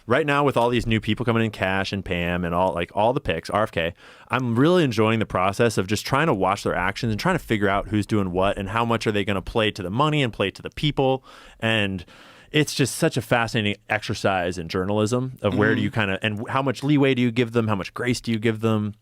right now with all these new people coming in, Cash and Pam and all the picks, RFK, I'm really enjoying the process of just trying to watch their actions and trying to figure out who's doing what and how much are they going to play to the money and play to the people. And it's just such a fascinating exercise in journalism of where do you kind of, and how much leeway do you give them? How much grace do you give them?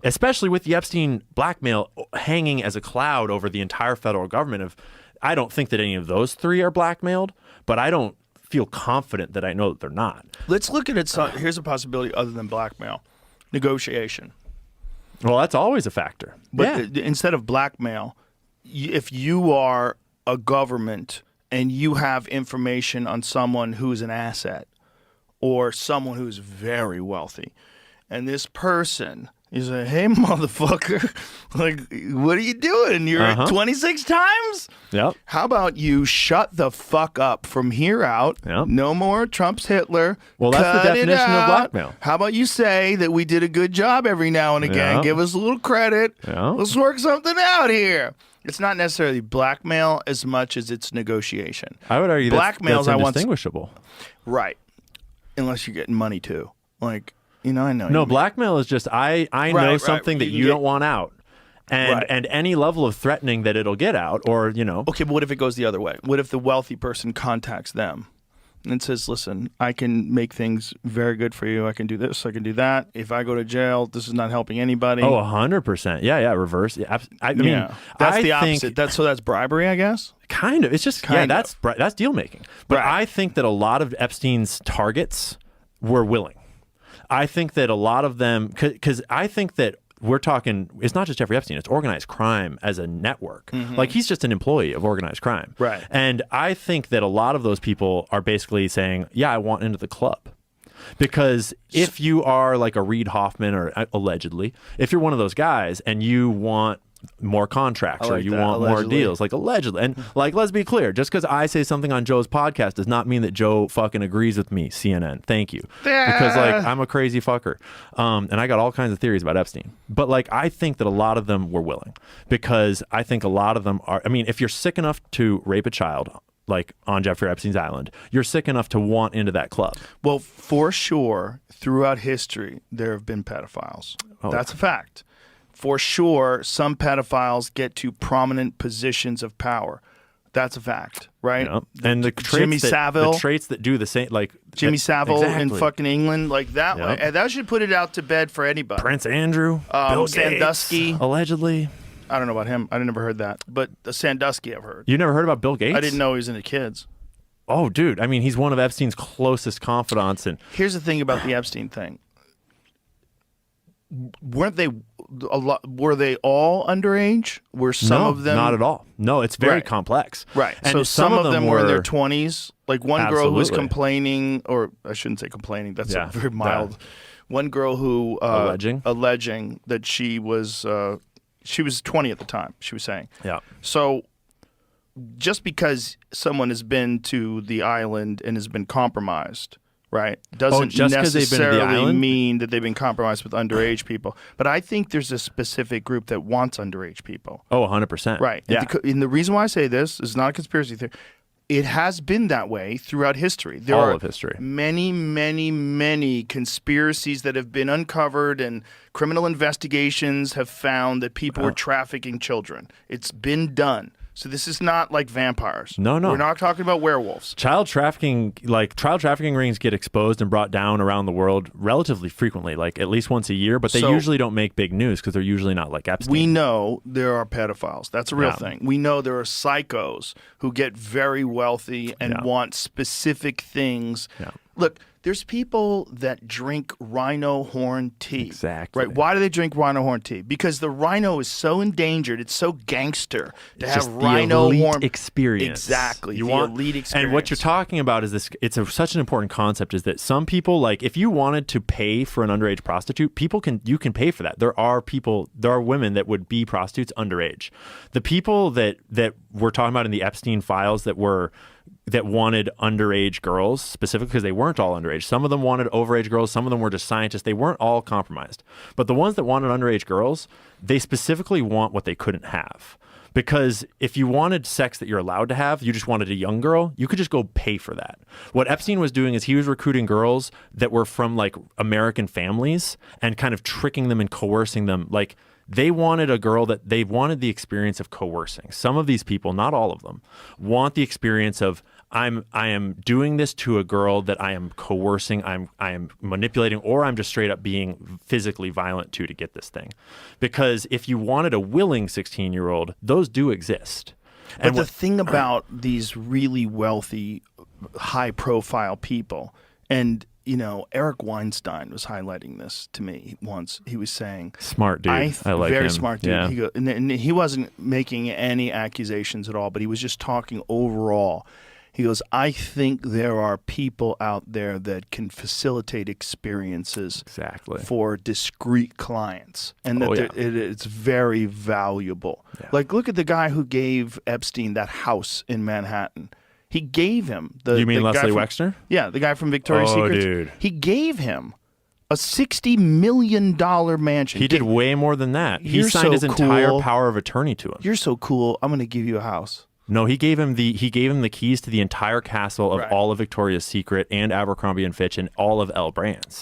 Especially with the Epstein blackmail hanging as a cloud over the entire federal government. I don't think that any of those three are blackmailed, but I don't feel confident that I know that they're not. Let's look at it. Here's a possibility other than blackmail. Negotiation. Well, that's always a factor. But instead of blackmail, if you are a government and you have information on someone who's an asset or someone who's very wealthy, and this person is like, hey, motherfucker, like, what are you doing? You're at 26 times? Yep. How about you shut the fuck up from here out? Yep. No more Trump's Hitler. Well, that's the Cut it definition of out. blackmail. How about you say that we did a good job every now and again? Yep. Give us a little credit. Yep. Let's work something out here. It's not necessarily blackmail as much as it's negotiation. I would argue that's indistinguishable. Right. Unless you're getting money too. Like, I know. No, blackmail is just I know something that you don't want out. And and any level of threatening that it'll get out, or Okay, but what if it goes the other way? What if the wealthy person contacts them and says, listen, I can make things very good for you. I can do this, I can do that. If I go to jail, this is not helping anybody. Oh, 100%. Yeah, reverse. I mean, that's the opposite. That's bribery, I guess. Kind of. It's just that's deal making. But I think that a lot of Epstein's targets were willing. I think that a lot of them, because I think that we're talking, it's not just Jeffrey Epstein, it's organized crime as a network. Like, he's just an employee of organized crime. Right. And I think that a lot of those people are basically saying, yeah, I want into the club. Because if you are like a Reid Hoffman, or allegedly, if you're one of those guys and you want more contracts or you want more deals, like allegedly. And like, let's be clear, just because I say something on Joe's podcast does not mean that Joe fucking agrees with me, CNN. Thank you. Because like, I'm a crazy fucker. And I got all kinds of theories about Epstein. But like, I think that a lot of them were willing, because I think a lot of them are, I mean, if you're sick enough to rape a child, like on Jeffrey Epstein's island, you're sick enough to want into that club. Well, for sure, throughout history, there have been pedophiles. That's a fact. For sure, some pedophiles get to prominent positions of power. That's a fact, right? Yep. And the Jimmy Savile, the traits that do the same, like Jimmy Savile in fucking England, like that way. And that should put it out to bed for anybody. Prince Andrew, Bill Sandusky, Gates, allegedly. I don't know about him. I never heard that. But the Sandusky, I've heard. You never heard about Bill Gates? I didn't know he was into kids. Oh, dude. I mean, he's one of Epstein's closest confidants. And here's the thing about the Epstein thing. Were they all underage? Were some of them? Not at all. No, it's very complex. Right. And so some of them were in their 20s. Like one girl who was complaining, or I shouldn't say complaining. That's very mild. One girl who alleging that she was 20 at the time. She was saying. Yeah. So just because someone has been to the island and has been compromised, right, doesn't necessarily mean that they've been compromised with underage people. But I think there's a specific group that wants underage people. Oh, 100%. Right. Yeah. And the reason why I say this is not a conspiracy theory. It has been that way throughout history. There All are of history. many, many, many conspiracies that have been uncovered, and criminal investigations have found that people were trafficking children. It's been done. So this is not like vampires. No. We're not talking about werewolves. Child trafficking rings get exposed and brought down around the world relatively frequently, like at least once a year, but they usually don't make big news because they're usually not like Epstein. We know there are pedophiles. That's a real thing. We know there are psychos who get very wealthy and want specific things. Yeah. Look, there's people that drink rhino horn tea. Exactly. Right? Why do they drink rhino horn tea? Because the rhino is so endangered. It's so gangster to have rhino horn experience. Exactly. Elite experience. And what you're talking about is this. It's such an important concept. Is that some people, like, if you wanted to pay for an underage prostitute, you can pay for that. There are women that would be prostitutes underage. The people that we're talking about in the Epstein files that wanted underage girls, specifically because they weren't all underage. Some of them wanted overage girls. Some of them were just scientists. They weren't all compromised. But the ones that wanted underage girls, they specifically want what they couldn't have. Because if you wanted sex that you're allowed to have, you just wanted a young girl, you could just go pay for that. What Epstein was doing is he was recruiting girls that were from like American families and kind of tricking them and coercing them. Like they wanted a girl that they wanted the experience of coercing. Some of these people, not all of them, want the experience of I am doing this to a girl that I am coercing, I am manipulating, or I'm just straight up being physically violent to get this thing. Because if you wanted a willing 16-year-old, those do exist. But the thing about these really wealthy, high-profile people, and Eric Weinstein was highlighting this to me once. He was saying, "Smart dude, I like very him. smart dude." Yeah. And he wasn't making any accusations at all, but he was just talking overall. He goes, I think there are people out there that can facilitate experiences for discreet clients, and that it's very valuable. Yeah. Like, look at the guy who gave Epstein that house in Manhattan. He gave him You mean the Leslie guy from, Wexner? Yeah, the guy from Victoria's Secret. Dude. He gave him a $60 million mansion. He did way more than that. He signed his entire power of attorney to him. You're so cool. I'm going to give you a house. No, he gave him the keys to the entire castle of all of Victoria's Secret and Abercrombie and Fitch and all of L Brands.